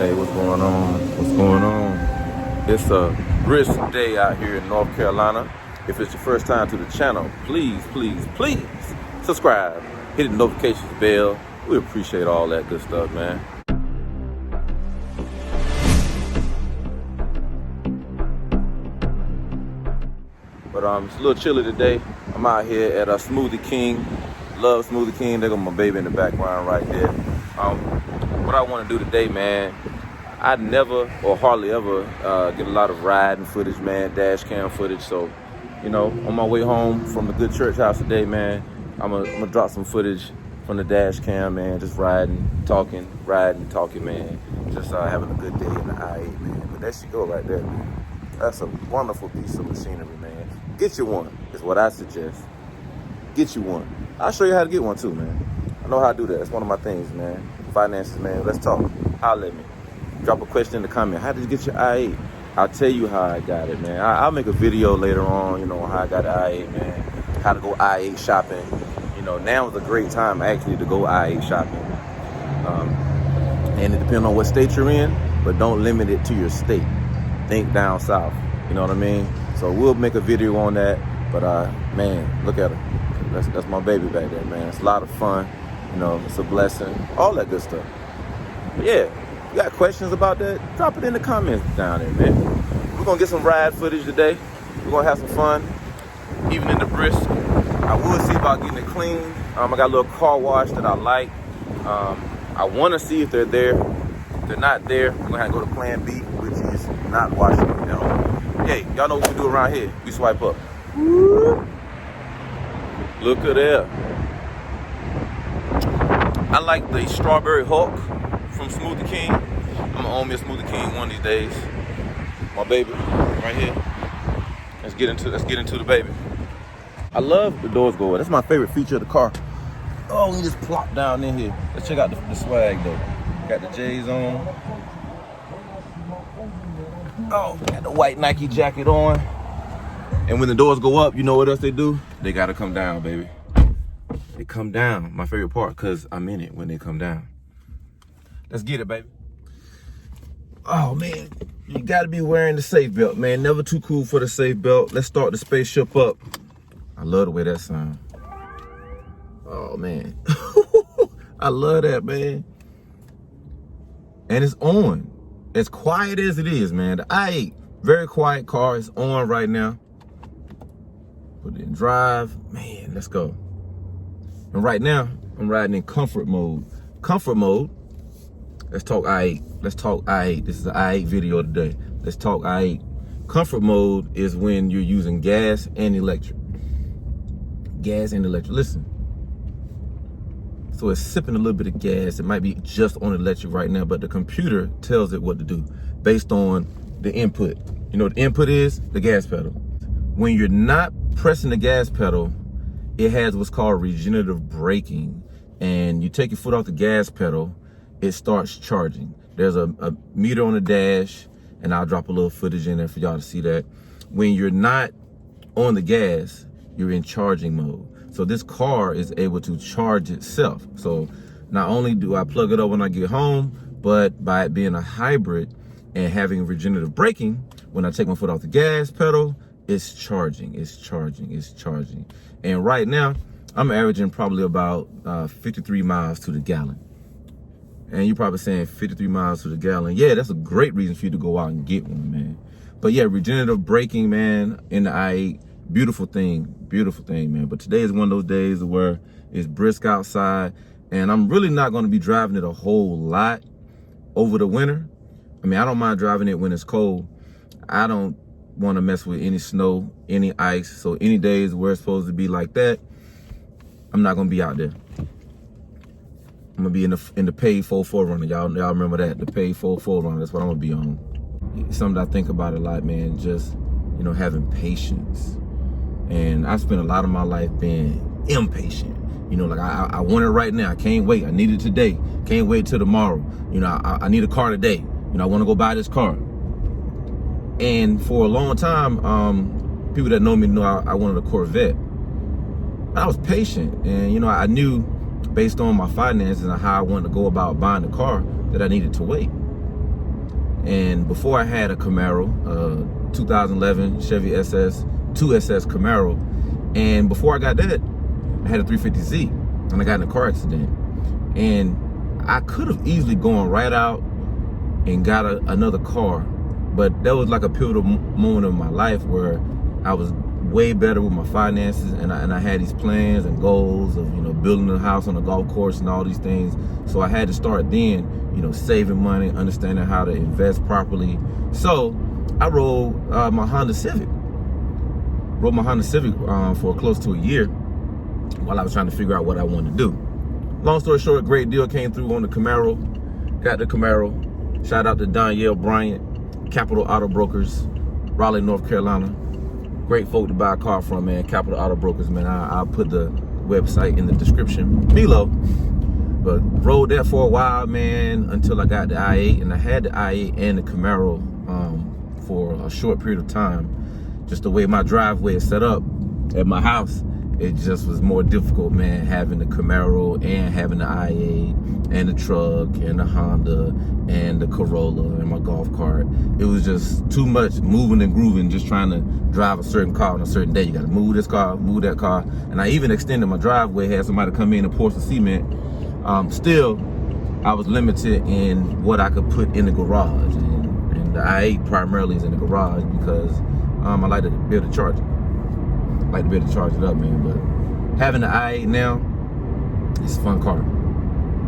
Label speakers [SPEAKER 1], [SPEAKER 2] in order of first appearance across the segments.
[SPEAKER 1] Hey, what's going on? What's going on? It's a brisk day out here in North Carolina. If it's your first time to the channel, please subscribe. Hit the notifications bell. We appreciate all that good stuff, man. But it's a little chilly today. I'm out here at a Smoothie King. Love Smoothie King. They got my baby in the background right there. What I want to do today, man, I never or hardly ever get a lot of riding footage, man, dash cam footage. So, you know, on my way home from the good church house today, man, I'm gonna drop some footage from the dash cam, man, just riding, talking, man. Just having a good day in the I-8, man. But there she go right there, man. That's a wonderful piece of machinery, man. Get you one is what I suggest. Get you one. I'll show you how to get one too, man. I know how to do that. It's one of my things, man. Finances, man. Let's talk. Holler at me. Drop a question in the comment. How did you get your I-8? I'll tell you how I got it, man. I'll make a video later on, you know, how I got the I-8, man. How to go I-8 shopping. You know, now is a great time actually to go I-8 shopping. And it depends on what state you're in, but don't limit it to your state. Think down south. You know what I mean? So we'll make a video on that. But man, look at her. That's my baby back there, man. It's a lot of fun. You know, it's a blessing. All that good stuff. But yeah, you got questions about that? Drop it in the comments down there, man. We're gonna get some ride footage today. We're gonna have some fun, even in the brisk. I will see about getting it clean. I got a little car wash that I like. I want to see if they're there. If they're not there, we're gonna have to go to Plan B, which is not washing it at all. Hey, y'all know what we do around here? We swipe up. Woo. Look at that. I like the Strawberry Hulk from Smoothie King. I'm gonna own me a Smoothie King one of these days. My baby, right here. Let's get into the baby. I love the doors go up. That's my favorite feature of the car. Oh, we just plop down in here. Let's check out the swag though. Got the J's on. Oh, got the white Nike jacket on. And when the doors go up, you know what else they do? They gotta come down, baby. They come down. My favorite part, cause I'm in it when they come down. Let's get it, baby. Oh man, you gotta be wearing the safe belt, man. Never too cool for the safe belt. Let's start the spaceship up. I love the way that sounds. Oh man, I love that, man. And it's on. As quiet as it is, man. The i8, very quiet car. It's on right now. Put it in drive. Man, let's go. And right now, I'm riding in comfort mode. Comfort mode. Let's talk i8. Let's talk i8. This is an i8 video today. Let's talk i8. Comfort mode is when you're using gas and electric. Gas and electric. Listen. So it's sipping a little bit of gas. It might be just on electric right now, but the computer tells it what to do based on the input. You know what the input is? The gas pedal. When you're not pressing the gas pedal, it has what's called regenerative braking. And you take your foot off the gas pedal, it starts charging. There's a meter on the dash, and I'll drop a little footage in there for y'all to see that. When you're not on the gas, you're in charging mode. So this car is able to charge itself. So not only do I plug it up when I get home, but by it being a hybrid and having regenerative braking, when I take my foot off the gas pedal, it's charging, it's charging, it's charging. And right now, I'm averaging probably about 53 miles to the gallon. And you're probably saying 53 miles to the gallon. Yeah, that's a great reason for you to go out and get one, man. But yeah, regenerative braking, man, in the i8, beautiful thing, man. But today is one of those days where it's brisk outside, and I'm really not going to be driving it a whole lot over the winter. I mean, I don't mind driving it when it's cold. I don't want to mess with any snow, any ice. So any days where it's supposed to be like that, I'm not going to be out there. I'm going to be in the paid 4runner. Y'all remember that, the paid 4runner. That's what I'm going to be on. It's something I think about a lot, man. Just, you know, having patience. And I spent a lot of my life being impatient. You know, like I want it right now. I can't wait. I need it today. Can't wait till tomorrow. You know, I need a car today. You know, I want to go buy this car. And for a long time, people that know me know I wanted a Corvette. I was patient, and you know, I knew based on my finances and how I wanted to go about buying the car that I needed to wait. And before I had a Camaro, 2011 Chevy SS, 2SS Camaro. And before I got that, I had a 350Z, and I got in a car accident. And I could have easily gone right out and got another car, but that was like a pivotal moment of my life where I was way better with my finances, and I had these plans and goals of, you know, building a house on a golf course and all these things. So I had to start then, you know, saving money, understanding how to invest properly. So I rode my Honda Civic. Rode my Honda Civic for close to a year while I was trying to figure out what I wanted to do. Long story short, great deal came through on the Camaro. Got the Camaro. Shout out to Danielle Bryant, Capital Auto Brokers, Raleigh, North Carolina. Great folk to buy a car from, man. Capital Auto Brokers, man. I'll put the website in the description below. But rode that for a while, man, until I got the i8. And I had the i8 and the Camaro for a short period of time. Just the way my driveway is set up at my house, it just was more difficult, man, having the Camaro and having the i8 and the truck and the Honda and the Corolla and my golf cart. It was just too much moving and grooving, just trying to drive a certain car on a certain day. You got to move this car, move that car. And I even extended my driveway, had somebody come in and pour some cement. Still, I was limited in what I could put in the garage. And the i8 primarily is in the garage because I like to be able to charge it. I like to be able to charge it up, man. But having the i8 now, it's a fun car.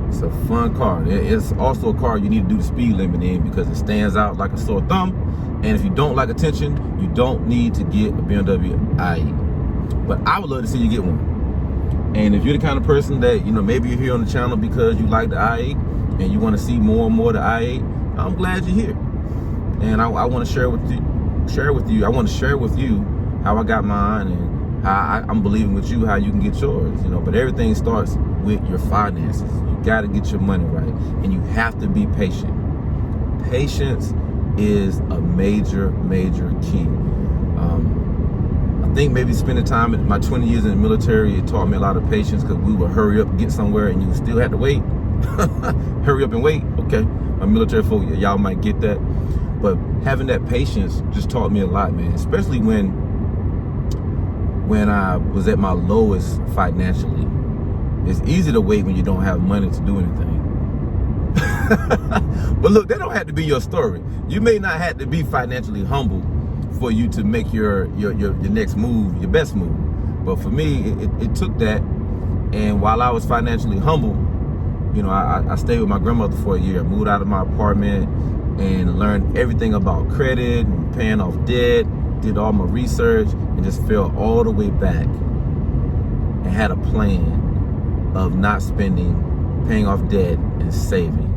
[SPEAKER 1] It's a fun car. It's also a car you need to do the speed limit in because it stands out like a sore thumb. And if you don't like attention, you don't need to get a BMW i8. But I would love to see you get one. And if you're the kind of person that, you know, maybe you're here on the channel because you like the i8 and you want to see more and more of the i8, I'm glad you're here. And I want to share with you. I want to share with you how I got mine and how I'm believing with you how you can get yours, you know. But everything starts with your finances. You got to get your money right, and you have to be patient. Patience is a major key. I think maybe spending time in my 20 years in the military, it taught me a lot of patience because we would hurry up and get somewhere and you still had to wait. Hurry up and wait. Okay, my military folk, y'all might get that. But having that patience just taught me a lot, man. Especially when I was at my lowest financially. It's easy to wait when you don't have money to do anything. But look, that don't have to be your story. You may not have to be financially humble for you to make your next move, your best move. But for me, it took that. And while I was financially humble, you know, I stayed with my grandmother for a year. I moved out of my apartment and learned everything about credit and paying off debt, did all my research, and just fell all the way back and had a plan of not spending, paying off debt, and saving.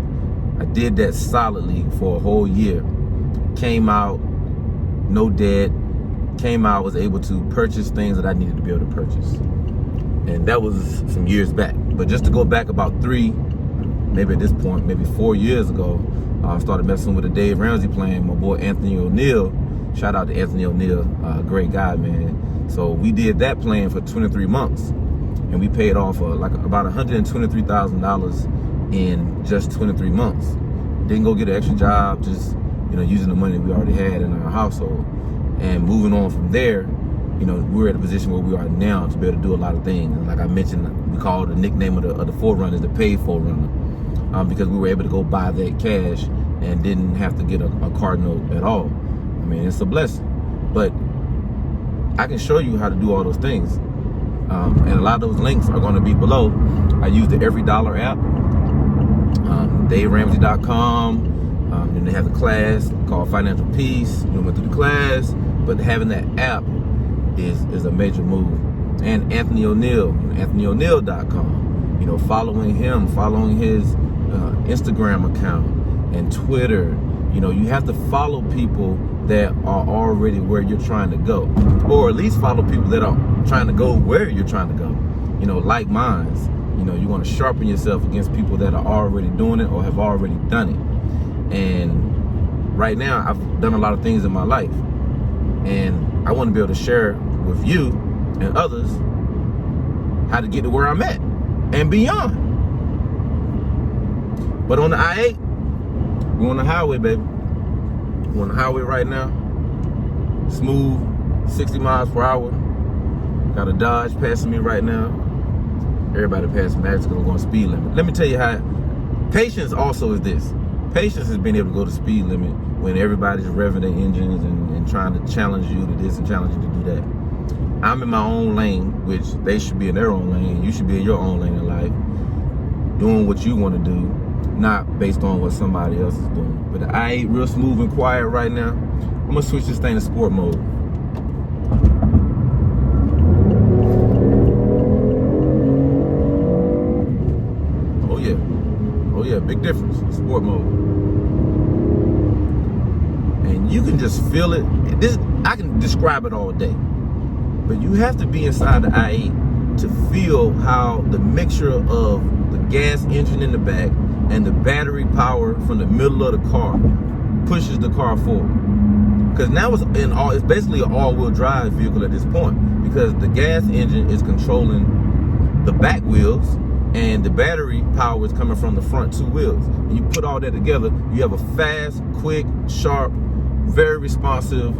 [SPEAKER 1] I did that solidly for a whole year. Came out, no debt, came out, was able to purchase things that I needed to be able to purchase. And that was some years back. But just to go back about 3, maybe at this point, maybe 4 years ago, I started messing with the Dave Ramsey plan. My boy Anthony O'Neill, shout out to Anthony O'Neill, great guy, man. So we did that plan for 23 months, and we paid off like about $123,000 in just 23 months. Didn't go get an extra job, just, you know, using the money we already had in our household. And moving on from there, you know, we're at a position where we are now to be able to do a lot of things. And like I mentioned, we call the nickname of the Forerunner the paid Forerunner. Because we were able to go buy that cash and didn't have to get a car note at all. I mean, it's a blessing. But I can show you how to do all those things. And a lot of those links are going to be below. I use the Every Dollar app, DaveRamsey.com. Then they have the class called Financial Peace. You went through the class, but having that app is a major move. And Anthony O'Neill, AnthonyO'Neill.com. You know, following him, following his Instagram account and Twitter. You know, you have to follow people that are already where you're trying to go, or at least follow people that are trying to go where you're trying to go. You know, like minds. You know, you want to sharpen yourself against people that are already doing it or have already done it. And right now, I've done a lot of things in my life, and I want to be able to share with you and others how to get to where I'm at and beyond. But on the I-8, we're on the highway, baby. We're on the highway right now. Smooth, 60 miles per hour. Got a Dodge passing me right now. Everybody passing me, that's gonna go on speed limit. Let me tell you how, patience also is this. Patience is being able to go to speed limit when everybody's revving their engines and trying to challenge you to this and challenge you to do that. I'm in my own lane, which they should be in their own lane. You should be in your own lane in life, doing what you want to do, not based on what somebody else is doing. But the I8 real smooth and quiet right now. I'm gonna switch this thing to sport mode. Oh yeah, big difference, sport mode. And you can just feel it. I can describe it all day. But you have to be inside the I8 to feel how the mixture of the gas engine in the back and the battery power from the middle of the car pushes the car forward. Because now it's basically an all-wheel drive vehicle at this point, because the gas engine is controlling the back wheels and the battery power is coming from the front two wheels. And you put all that together, you have a fast, quick, sharp, very responsive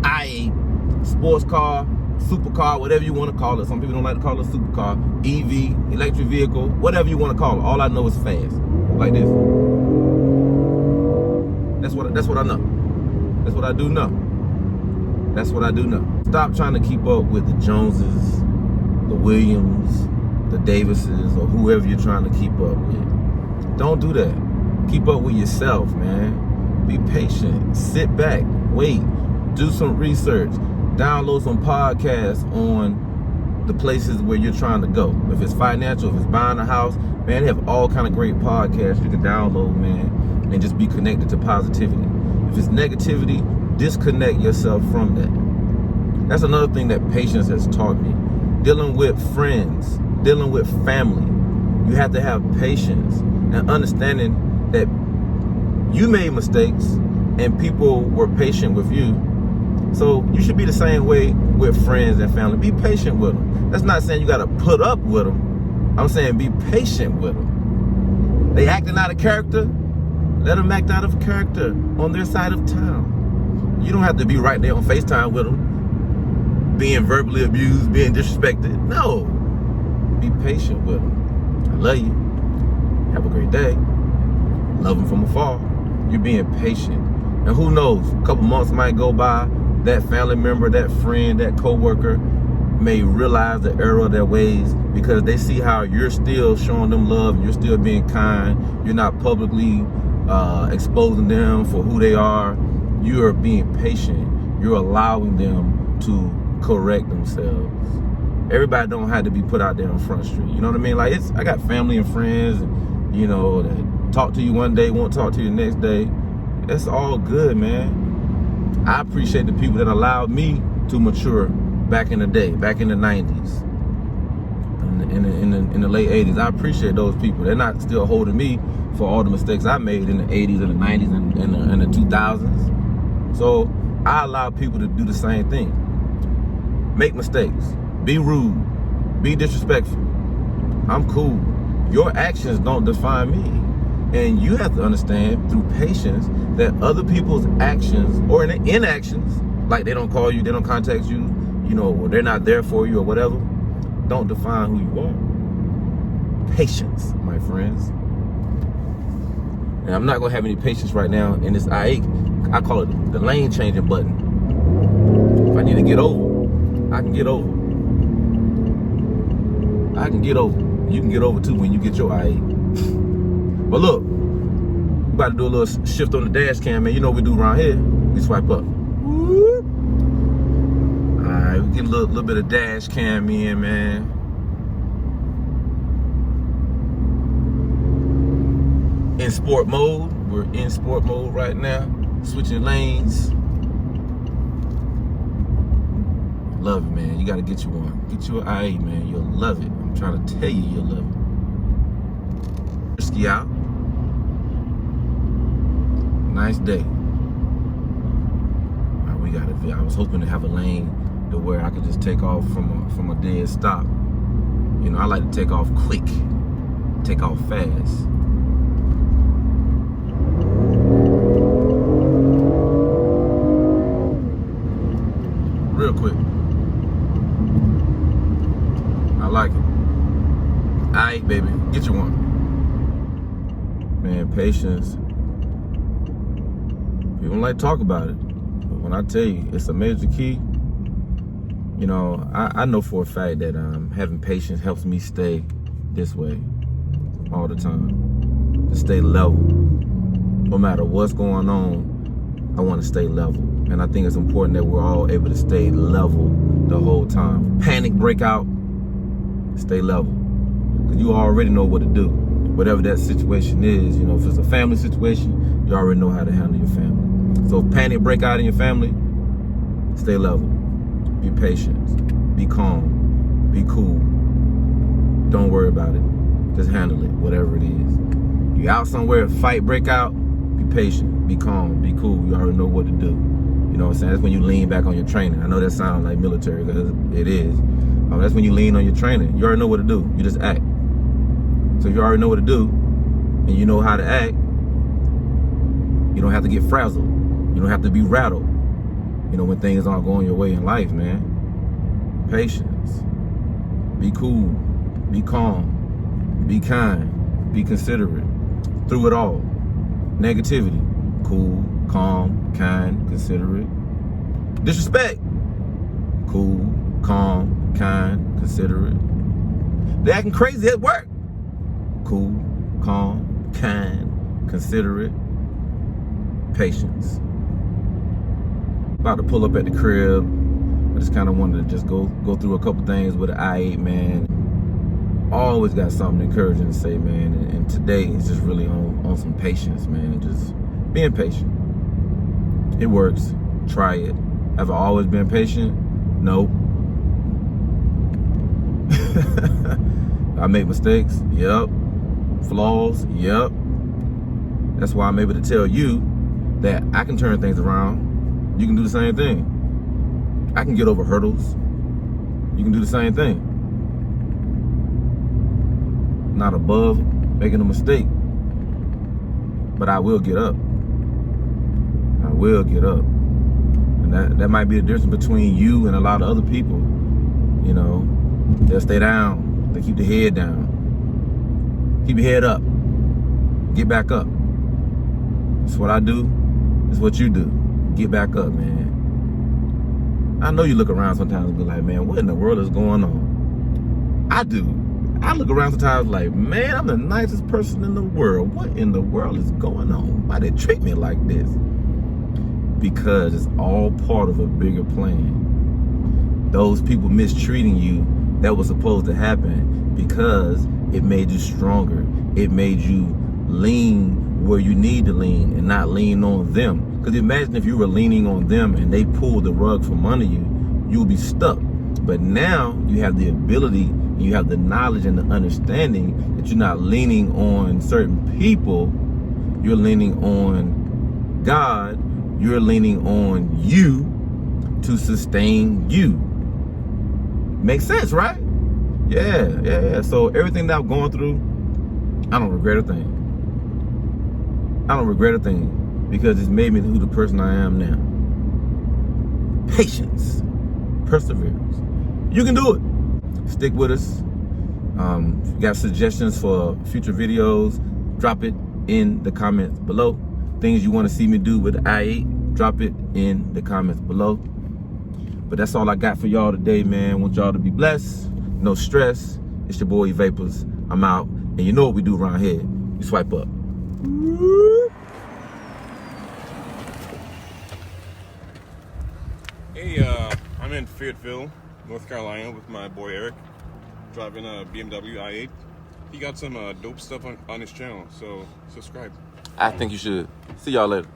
[SPEAKER 1] I8 sports car, supercar, whatever you want to call it. Some people don't like to call it a supercar, EV, electric vehicle, whatever you want to call it. All I know is fast, like this. That's what I know. That's what I do know. That's what I do know. Stop trying to keep up with the Joneses, the Williams, the Davises, or whoever you're trying to keep up with. Don't do that. Keep up with yourself, man. Be patient. Sit back. Wait. Do some research. Download some podcasts on the places where you're trying to go. If it's financial, if it's buying a house, man, they have all kind of great podcasts you can download, man, and just be connected to positivity. If it's negativity, disconnect yourself from that. That's another thing that patience has taught me. Dealing with friends, dealing with family, you have to have patience and understanding that you made mistakes and people were patient with you. So you should be the same way with friends and family. Be patient with them. That's not saying you got to put up with them. I'm saying be patient with them. They acting out of character. Let them act out of character on their side of town. You don't have to be right there on FaceTime with them, being verbally abused, being disrespected. No. Be patient with them. I love you. Have a great day. Love them from afar. You're being patient. And who knows, a couple months might go by, that family member, that friend, that coworker may realize the error of their ways because they see how you're still showing them love, you're still being kind, you're not publicly exposing them for who they are. You are being patient. You're allowing them to correct themselves. Everybody don't have to be put out there on Front Street. You know what I mean? Like, I got family and friends, you know, that talk to you one day, won't talk to you the next day. It's all good, man. I appreciate the people that allowed me to mature back in the day, back in the 90s, in the late 80s. I appreciate those people. They're not still holding me for all the mistakes I made in the 80s and the 90s and the 2000s. So I allow people to do the same thing. Make mistakes. Be rude. Be disrespectful. I'm cool. Your actions don't define me. And you have to understand through patience that other people's actions or inactions, like they don't call you, they don't contact you, you know, or they're not there for you or whatever, don't define who you are. Patience, my friends. And I'm not gonna have any patience right now in this I8. I call it the lane changing button. If I need to get over, I can get over. I can get over. You can get over too when you get your I8. But look, we about to do a little shift on the dash cam, man. You know what we do around here. We swipe up. Whoop. All right, we get a little bit of dash cam in, man. In sport mode. We're in sport mode right now. Switching lanes. Love it, man. You got to get you one. Get you an I8, man. You'll love it. I'm trying to tell you, you'll love it. Ski out. Nice day. We got it. I was hoping to have a lane to where I could just take off from a dead stop. You know, I like to take off quick, take off fast. patience, people don't like to talk about it. But when I tell you, it's a major key. You know, I know for a fact that having patience helps me stay this way all the time. To stay level. No matter what's going on, I want to stay level. And I think it's important that we're all able to stay level the whole time. Panic breakout, stay level. Because you already know what to do. Whatever that situation is, you know, if it's a family situation, you already know how to handle your family. So if panic breakout in your family, stay level. Be patient. Be calm. Be cool. Don't worry about it. Just handle it, whatever it is. You out somewhere, fight break out, be patient, be calm, be cool. You already know what to do. You know what I'm saying? That's when you lean back on your training. I know that sounds like military, because it is. That's when you lean on your training. You already know what to do. You just act. So if you already know what to do, and you know how to act, you don't have to get frazzled. You don't have to be rattled. You know, when things aren't going your way in life, man. Patience. Be cool. Be calm. Be kind. Be considerate. Through it all. Negativity. Cool, calm, kind, considerate. Disrespect. Cool, calm, kind, considerate. They acting crazy at work. Cool, calm, kind, considerate. Patience. About to pull up at the crib. I just kind of wanted to just go through a couple things with the i8, man. Always got something encouraging to say, man. And today is just really on some patience, man. Just being patient. It works. Try it. Have I always been patient? Nope. I make mistakes? Yep. Flaws? Yep. That's why I'm able to tell you that I can turn things around. You can do the same thing. I can get over hurdles. You can do the same thing. Not above making a mistake, but I will get up. I will get up. And that might be the difference between you and a lot of other people. You know, they'll stay down. They keep their head down. Keep your head up. Get back up. That's what I do. That's what you do. Get back up, man. I know you look around sometimes and be like, man, what in the world is going on? I do. I look around sometimes like, man, I'm the nicest person in the world. What in the world is going on? Why they treat me like this? Because it's all part of a bigger plan. Those people mistreating you, that was supposed to happen because it made you stronger. It made you lean where you need to lean and not lean on them. Because imagine if you were leaning on them and they pulled the rug from under you, you would be stuck. But now you have the ability, you have the knowledge and the understanding that you're not leaning on certain people, you're leaning on God, you're leaning on you to sustain you. Makes sense, right? Yeah. So everything that I've gone through, I don't regret a thing. I don't regret a thing because it's made me who the person I am now. Patience, perseverance. You can do it. Stick with us. If you got suggestions for future videos, drop it in the comments below. Things you want to see me do with the i8, drop it in the comments below. But that's all I got for y'all today, man. Want y'all to be blessed. No stress. It's your boy Vapors. I'm out. And you know what we do around here. You swipe up.
[SPEAKER 2] Hey, I'm in Fayetteville, North Carolina with my boy Eric, driving a BMW i8. He got some dope stuff on his channel, so subscribe.
[SPEAKER 1] I think you should. See y'all later.